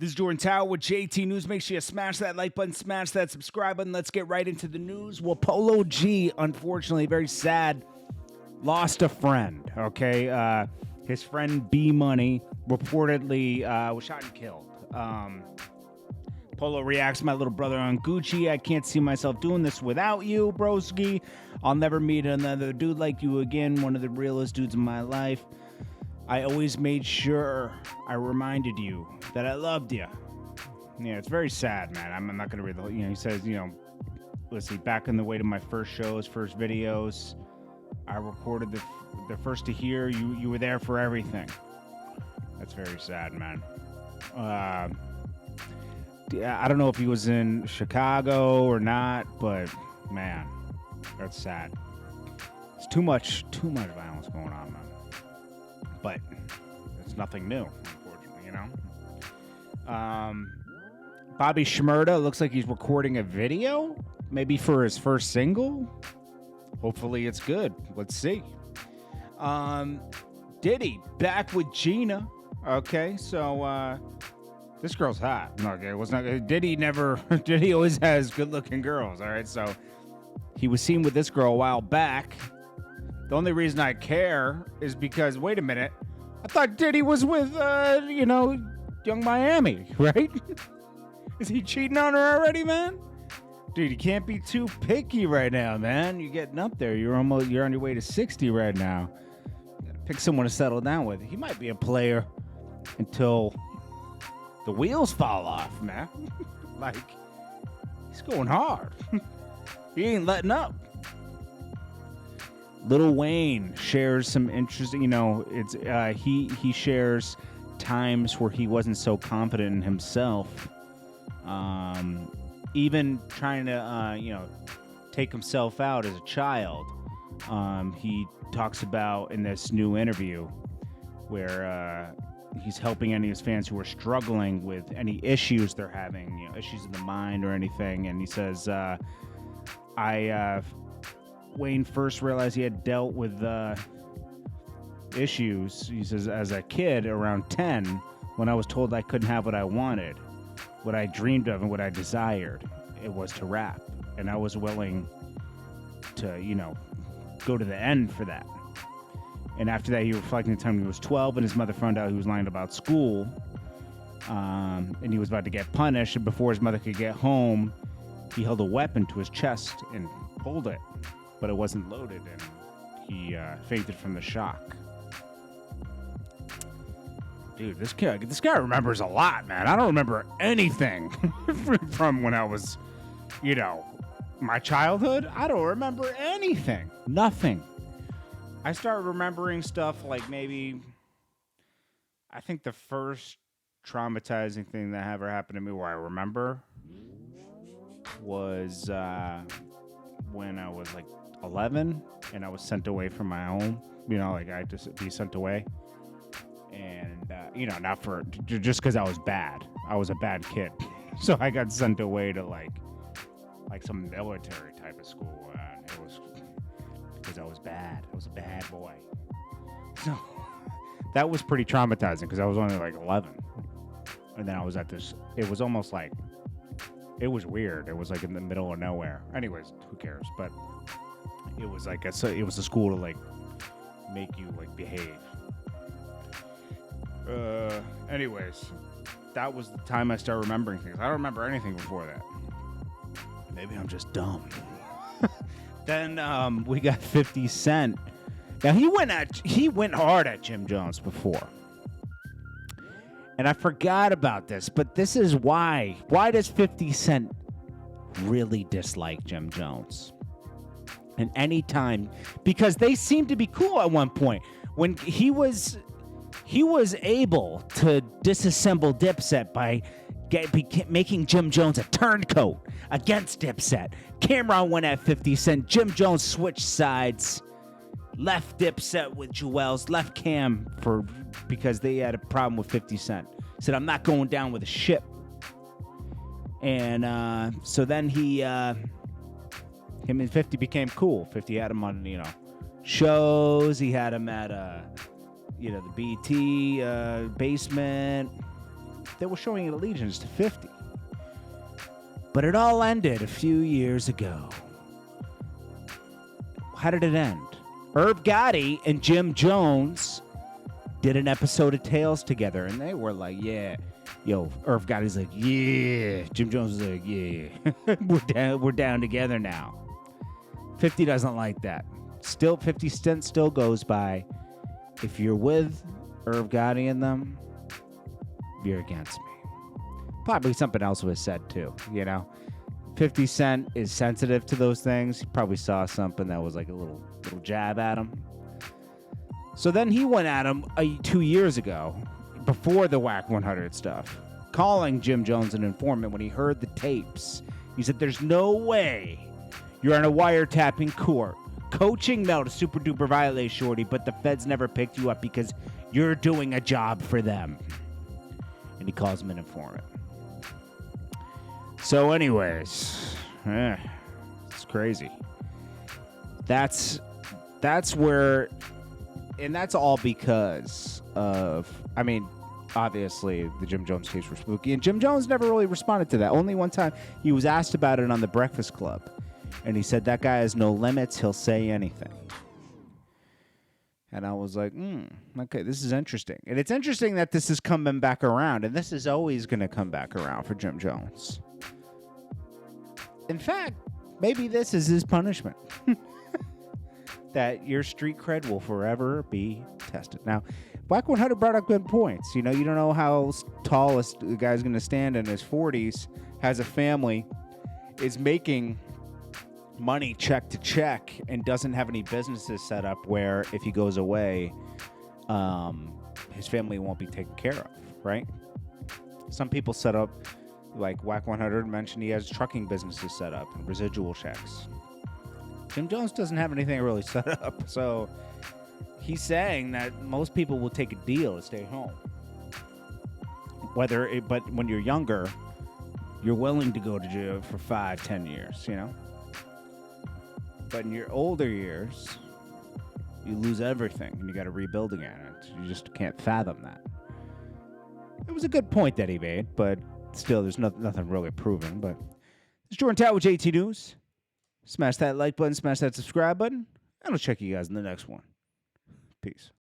This is Jordan Tower with JT News. Make sure you smash that like button, smash that subscribe button. Let's get right into the news. Well, Polo G, unfortunately, very sad, lost a friend, okay? His friend B Money reportedly was shot and killed. Polo reacts, my little brother on Gucci. I can't see myself doing this without you, broski. I'll never meet another dude like you again. One of the realest dudes in my life. I always made sure I reminded you that I loved you. Yeah, it's very sad, man. I'm not going to read the whole, he says, let's see, back on the way to my first shows, first videos, I recorded the first to hear. You were there for everything. That's very sad, man. I don't know if he was in Chicago or not, but man, that's sad. It's too much violence going on, man. But it's nothing new, unfortunately, Bobby Shmurda looks like he's recording a video, maybe for his first single. Hopefully it's good. Let's see. Diddy back with Gina. Okay, so this girl's hot. Okay, it was not Diddy always has good-looking girls. All right, so he was seen with this girl a while back. The only reason I care is because, wait a minute, I thought Diddy was with, Young Miami, right? Is he cheating on her already, man? Dude, you can't be too picky right now, man. You're getting up there. You're on your way to 60 right now. You gotta pick someone to settle down with. He might be a player until the wheels fall off, man. Like, he's going hard. He ain't letting up. Lil Wayne shares some interesting, he shares times where he wasn't so confident in himself. Even trying to, take himself out as a child. He talks about in this new interview where he's helping any of his fans who are struggling with any issues they're having, issues in the mind or anything. And he says, Wayne first realized he had dealt with issues, he says, as a kid around 10, when I was told I couldn't have what I wanted, what I dreamed of and what I desired. It was to rap. And I was willing to, go to the end for that. And after that, he reflected the time he was 12 and his mother found out he was lying about school. And he was about to get punished. And before his mother could get home, he held a weapon to his chest and pulled it. But it wasn't loaded, and he fainted from the shock. Dude, this guy remembers a lot, man. I don't remember anything from when I was, my childhood. I don't remember anything. Nothing. I started remembering stuff like maybe, I think the first traumatizing thing that ever happened to me where I remember was when I was like 11 and I was sent away from my home, I had to be sent away. And, not for, just because I was bad. I was a bad kid. So I got sent away to like some military type of school. It was because I was bad. I was a bad boy. So that was pretty traumatizing because I was only like 11. And then I was at this, it was almost like, it was weird. It was like in the middle of nowhere. Anyways, who cares? But it was like it was a school to like make you like behave. Anyways, that was the time I started remembering things. I don't remember anything before that. Maybe I'm just dumb. Then we got 50 Cent. Now he went hard at Jim Jones before. And I forgot about this, but this is why. Why does 50 Cent really dislike Jim Jones? And any time, because they seemed to be cool at one point. When he was able to disassemble Dipset by making Jim Jones a turncoat against Dipset. Cameron went at 50 Cent. Jim Jones switched sides. Left Dipset with Jewels. Left Cam because they had a problem with 50 Cent. Said, I'm not going down with a ship. And so then him and 50 became cool. 50 had him on, shows. He had him at, the BT basement. They were showing allegiance to 50. But it all ended a few years ago. How did it end? Irv Gotti and Jim Jones did an episode of Tales together, and they were like, yeah. Yo, Irv Gotti's like, yeah. Jim Jones is like, yeah. We're down together now. 50 doesn't like that. Still, 50 Cent still goes by, if you're with Irv Gotti and them, you're against me. Probably something else was said too, 50 Cent is sensitive to those things. He probably saw something that was like a little jab at him. So then he went at him 2 years ago, before the Whack 100 stuff, calling Jim Jones an informant when he heard the tapes. He said, there's no way you're on a wiretapping court. Coaching, no, to super duper violate shorty, but the feds never picked you up because you're doing a job for them. And he calls him an informant. So anyways, it's crazy. That's where, and that's all because of, obviously the Jim Jones case was spooky, and Jim Jones never really responded to that. Only one time he was asked about it on The Breakfast Club, and he said that guy has no limits, he'll say anything. And I was like, okay, this is interesting. And it's interesting that this is coming back around, and this is always going to come back around for Jim Jones. In fact, maybe this is his punishment. That your street cred will forever be tested. Now, Black 100 brought up good points. You don't know how tall a guy's going to stand in his 40s, has a family, is making money check to check, and doesn't have any businesses set up where if he goes away, his family won't be taken care of, right? Some people set up, like Whack 100 mentioned, he has trucking businesses set up and residual checks. Jim Jones doesn't have anything really set up, so he's saying that most people will take a deal to stay home. But when you're younger, you're willing to go to jail for 5-10 years, But in your older years, you lose everything and you got to rebuild again. You just can't fathom that. It was a good point that he made, but still, there's nothing really proven. But it's JordanTower with JT News. Smash that like button, smash that subscribe button, and I'll check you guys in the next one. Peace.